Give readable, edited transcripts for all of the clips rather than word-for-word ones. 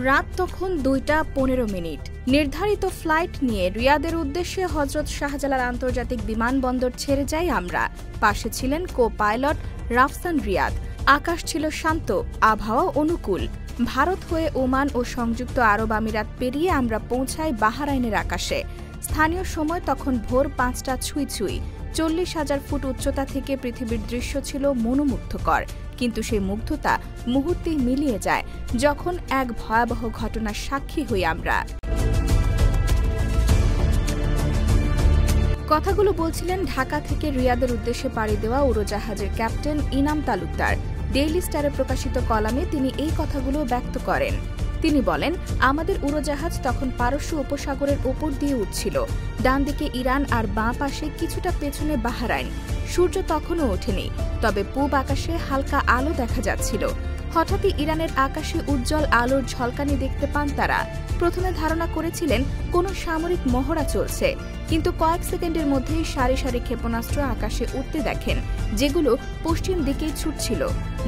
রাত তখন 2:15। নির্ধারিত ফ্লাইট নিয়ে রিয়াদের উদ্দেশ্যে হজরত শাহজালাল আন্তর্জাতিক বিমানবন্দর ছেড়ে যাই আমরা। পাশে ছিলেন কো পাইলট রাফসান রিয়াদ। আকাশ ছিল শান্ত, আবহাওয়া অনুকূল। ভারত হয়ে ওমান ও সংযুক্ত আরব আমিরাত পেরিয়ে আমরা পৌঁছাই বাহরাইনের আকাশে। স্থানীয় সময় তখন ভোর 5টা ছুঁই। 40,000 ফুট উচ্চতা থেকে পৃথিবীর দৃশ্য ছিল মনোমুগ্ধকর। কিন্তু সেই মুগ্ধতা মুহূর্তেই মিলিয়ে যায় যখন এক ভয়াবহ ঘটনার সাক্ষী হই আমরা। কথাগুলো বলছিলেন ঢাকা থেকে রিয়াদের উদ্দেশ্যে পাড়ি দেওয়া উড়োজাহাজের ক্যাপ্টেন ইনাম তালুকদার। ডেইলি স্টারে প্রকাশিত কলামে তিনি এই কথাগুলো ব্যক্ত করেন। তিনি বলেন, আমাদের উড়োজাহাজ তখন পারস্য উপসাগরের ওপর দিয়ে উঠছিল। ডান দিকে ইরান আর বাঁ পাশে কিছুটা পেছনে বাহরাইন। সূর্য তখনও ওঠেনি, তবে পূব আকাশে হালকা আলো দেখা যাচ্ছিল। হঠাৎই ইরানের আকাশে উজ্জ্বল আলোর ঝলকানি দেখতে পান তারা। প্রথমে ধারণা করেছিলেন কোনো সামরিক মহড়া চলছে, কিন্তু কয়েক সেকেন্ডের মধ্যেই সারি সারি ক্ষেপণাস্ত্র আকাশে উঠতে দেখেন, যেগুলো পশ্চিম দিকেই ছুটছিল,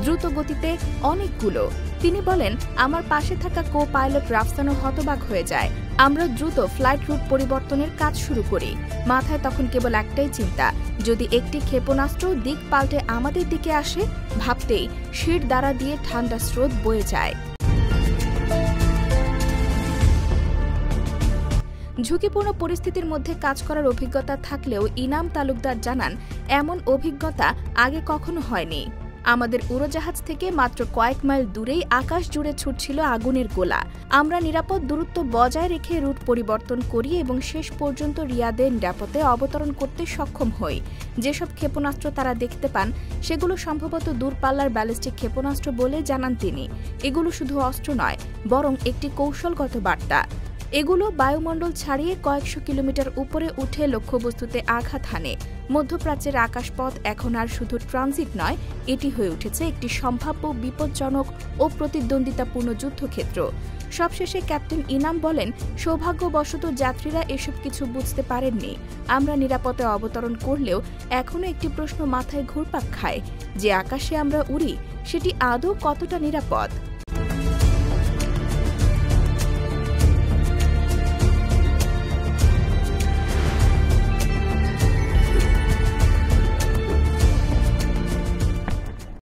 দ্রুত গতিতে অনেকগুলো। তিনি বলেন, আমার পাশে থাকা কো পাইলট রাফসানও হতবাক হয়ে যায়। আমরা দ্রুত ফ্লাইট রুট পরিবর্তনের কাজ শুরু করি। মাথায় তখন কেবল একটাই চিন্তা, যদি একটি ক্ষেপণাস্ত্র দিক পাল্টে আমাদের দিকে আসে, ভাবতেই শির দ্বারা দিয়ে ঠান্ডা স্রোত বয়ে যায়। ঝুঁকিপূর্ণ পরিস্থিতির মধ্যে কাজ করার অভিজ্ঞতা থাকলেও ইনাম তালুকদার জানান, এমন অভিজ্ঞতা আগে কখনো হয়নি। আমাদের উড়োজাহাজ থেকে মাত্র কয়েক মাইল দূরেই আকাশ জুড়ে ছুটছিল আগুনের গোলা। আমরা নিরাপদ দূরত্ব বজায় রেখে রুট পরিবর্তন করি এবং শেষ পর্যন্ত রিয়াদে নিরাপদে অবতরণ করতে সক্ষম হই। যেসব ক্ষেপণাস্ত্র তারা দেখতে পান, সেগুলো সম্ভবত দূরপাল্লার ব্যালিস্টিক ক্ষেপণাস্ত্র বলে জানান তিনি। এগুলো শুধু অস্ত্র নয়, বরং একটি কৌশলগত বার্তা। এগুলো বায়ুমণ্ডল ছাড়িয়ে কয়েকশো কিলোমিটার উপরে উঠে লক্ষ্যবস্তুতে আঘাত হানে। মধ্যপ্রাচ্যের আকাশপথ এখন আর শুধু ট্রানজিট নয়, এটি হয়ে উঠেছে একটি সম্ভাব্য বিপজ্জনক ও প্রতিদ্বন্দ্বিতাপূর্ণ যুদ্ধক্ষেত্র। সবশেষে ক্যাপ্টেন ইনাম বলেন, সৌভাগ্যবশত যাত্রীরা এসব কিছু বুঝতে পারেননি। আমরা নিরাপদে অবতরণ করলেও এখনও একটি প্রশ্ন মাথায় ঘুরপাক খায়, যে আকাশে আমরা উড়ি সেটি আদৌ কতটা নিরাপদ।